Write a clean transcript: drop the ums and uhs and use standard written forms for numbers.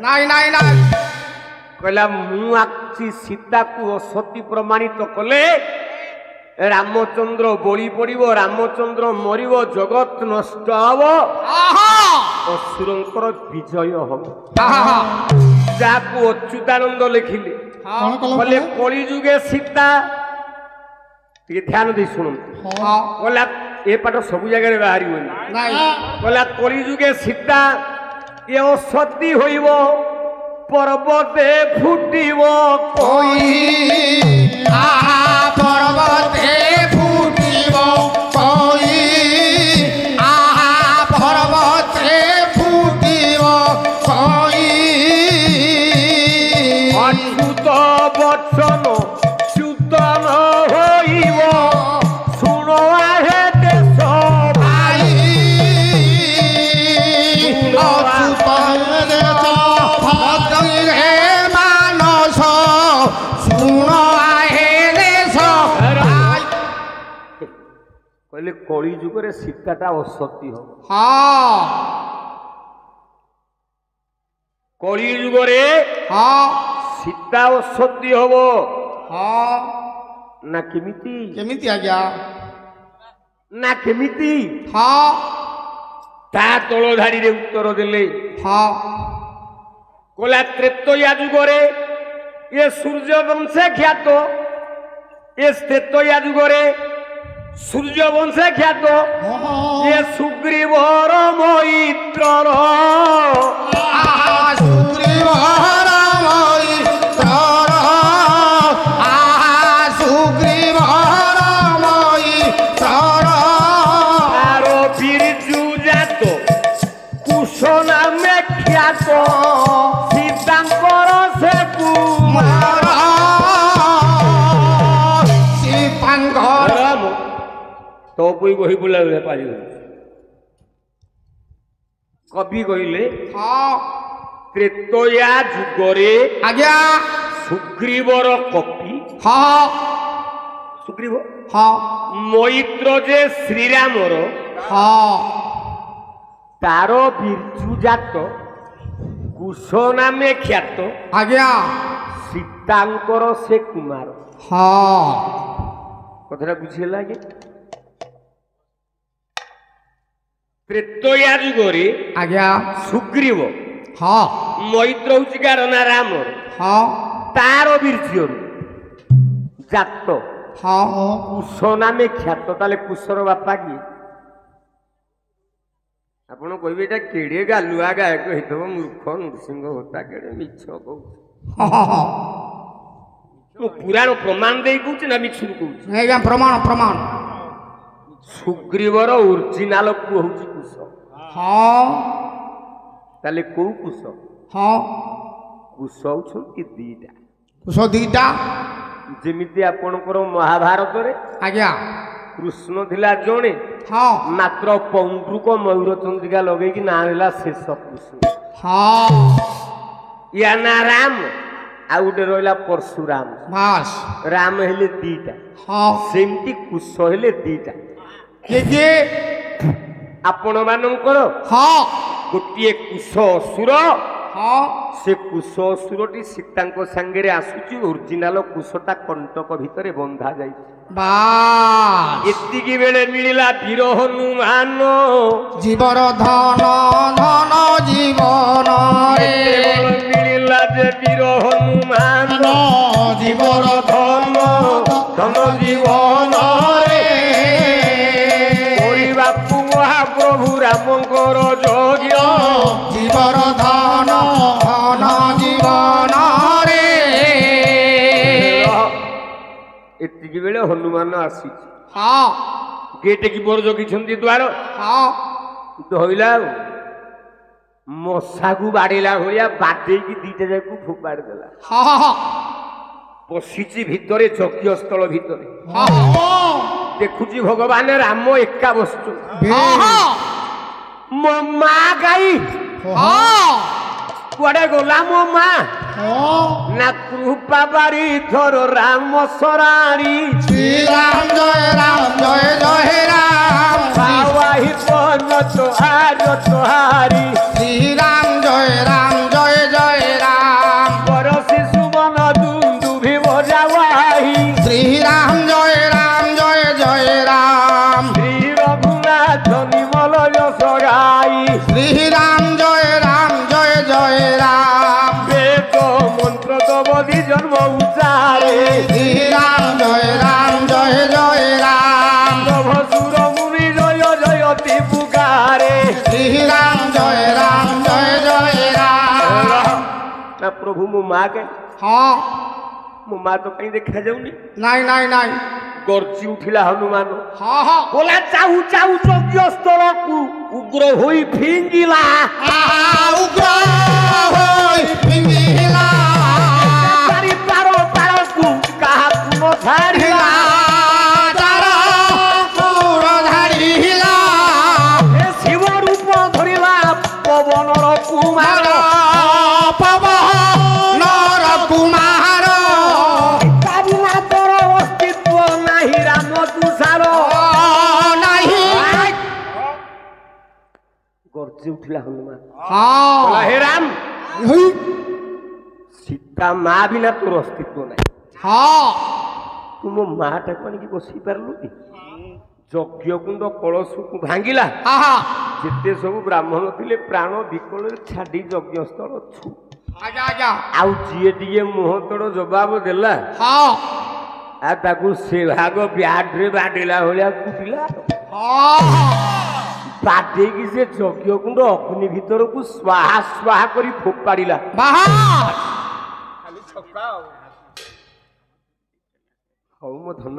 নাই নাই নাই कहला मु आछि सीता को असती प्रमाणित कले रामचंद्र बलि पड़िबो रामचंद्र मरिबो जगत नष्ट हबो असुरंकर विजय हबो जाकू अच्युतानंद लिखिले कहले कली जुगे सीता ये ध्यान दे सुन कहला ए पाठ सब जगह बाहरी होनी कहला कली जुगे सीता ये असती होइबो पर्वते फुटिबो कोई पर्वते फुटिबो कोई पर्वते फुटिबो कोई अच्युत वचन च्युतन होइबो सुनो हे देश भाई अच्युत हे मानस सुनो हे देश कहले कली जुगरे सीताटा असती हो हाँ कली जुगरे हाँ सीता असती हबो हाँ ना केमिति केमिति आज्ञा ना केमिति हाँ ता तलधारी रे उत्तर देले हाँ कोला त्रेतया जुगरे ये सूर्य वंशे ख्यात ये त्रेतया जुगरे सूर्य वंशे ख्यात ये सुग्रीवर मैत्रर सुग्रीवर मैत्रर सुग्रीवर मैत्रर आरो बिरजू जात कुश नामे ख्यात सीतांकर से कुमार सीतांकर तो कोई कही बोला पारि कवि कहले हाँ त्रेतया जुगरे आज्ञा सुग्रीवर कपि हाँ सुग्रीव हाँ मैत्र जे श्रीरामर हाँ तार बिरजू जात कुश नामे ख्यात आज्ञा सीतांकर से कुमार हाँ कथा बुझेगा कि त्रेतया जुगरे आज्ञा सुग्रीव हाँ मैत्र उचिकार ना राम हाँ तार बीर्य जात हाँ कुश नामे ख्यात ताले कुशर बापा कि आपण कहबे एटा केड़े गालुआ गायक हेतब मूर्ख नृसिंह होता केड़े मिछ कहू पुराण प्रमाण दे कहूँ ना मिछुर कहूँ प्रमाण प्रमाण सुग्रीवर ओरिजिनाल पुओ हूँ कुश हाँ ताले को कुश हाँ कुश होउछंती दीटा कुश दीटा जेमिति आपणकर महाभारत रे आज्ञा कृष्ण थिला जणे हाँ मात्र पौंड्रुक मयूर चंद्रिका लगे कि नाला शेष कृष्ण हाँ या ना राम आ उडे रहिला परशुराम बस राम हेले दीटा हाँ सेमती कुश हेले दीटा ये आपण मानकर हाँ गोटिए कुश असुर हाँ से कुश असुरटी सीतांक सांगे आसुची ओरिजिनाल कुशटा कंटक भितरे बंधा जाई बस एतिकी बेले मिलिला वीर हनुमान जीवर धन धन जीवन रे मिलिला जे वीर हनुमान जीवर धन धन जीवन रे बापू महाप्रभु रामकर यज्ञ जीवर धन धन जीवन रे एतिकी बेले हनुमान आसी हाँ गेट की बोर जगिछंती द्वार हाँ धइला मशा को बाड़ेला भलिया बाटे की दीटा जाकू फोपाड़ देला हाँ पशिची भितरे यज्ञ स्थल भितरे हाँ देखुची भगवान राम एका वस्तु हाँ मो माँ गाई हाँ कुआडे गला मो माँ ना कृपा बारी थर राम सरारी श्री राम जय राम बावाही पन तोहारी श्री राम जय ପ୍ରଭୁ ମୋ ମା କାଇଁ ହଁ ମୋ ମା ତ କାଇଁ ଦେଖାଯାଉନି ନାଇଁ ନାଇଁ ନାଇଁ ଗର୍ଜି ଉଠିଲା ହନୁମାନ ହଁ ହଁ ବୋଲା ଚାହୁ ଚାହୁ ଯଜ୍ଞ ସ୍ଥଳକୁ ଉଗ୍ର ହୋଇ ଫିଙ୍ଗିଲା ଉଗ୍ର ହୋଇ ଫିଙ୍ଗିଲା ଚାରି ପାର ପାଳକୁ କାହାକୁ ନ ଛାଡ଼ିଲା ତାର ପୁର ଧାଡ଼ିଲା ଏ ଶିବ ରୂପ ଧରିଲା ପବନର କୁମାର ପବନର କୁମାର କାବିନା ତୋର ଅସ୍ତିତ୍ୱ ନାହିଁ ରାମ ତୁଷାର ନାହିଁ ଗର୍ଜି ଉଠିଲା ହନୁମାନ ହଁ ହେ ରାମ ହୁଇ ସୀତା ମା ବିନା ତୋର ଅସ୍ତିତ୍ୱ ନାହିଁ ହଁ ତୁ ମୋ ମାଟାକୁ ଆଣିକି ବସେଇ ପାରିଲୁନି ଯଜ୍ଞକୁଣ୍ଡ କଳସକୁ ଭାଙ୍ଗିଲା ଆହା ଯେତେ ସବୁ ବ୍ରାହ୍ମଣ ଥିଲେ ପ୍ରାଣ ବିକଳରେ ଛାଡ଼ି ଯଜ୍ଞସ୍ଥଳ ଛୁ ଆଜ୍ଞା ଆଜ୍ଞା ଆଉ ଯିଏ ଟିକେ ମୁହଁ ତୋଡ଼ ଜବାବ ଦେଲା ହଁ ଆଉ ତାକୁ ସେ ଭାଗ ବ୍ୟାଟରେ ବାଡିଲା ଭଳିଆ କୁଟିଲା ହଁ ବାଡେଇକି ସେ ଯଜ୍ଞକୁଣ୍ଡ ଅଗ୍ନି ଭିତରକୁ ସ୍ୱାହା ସ୍ୱାହା କରି ଫୋପାଡ଼ିଲା ବାହା ହଉ ମୋ ଧନ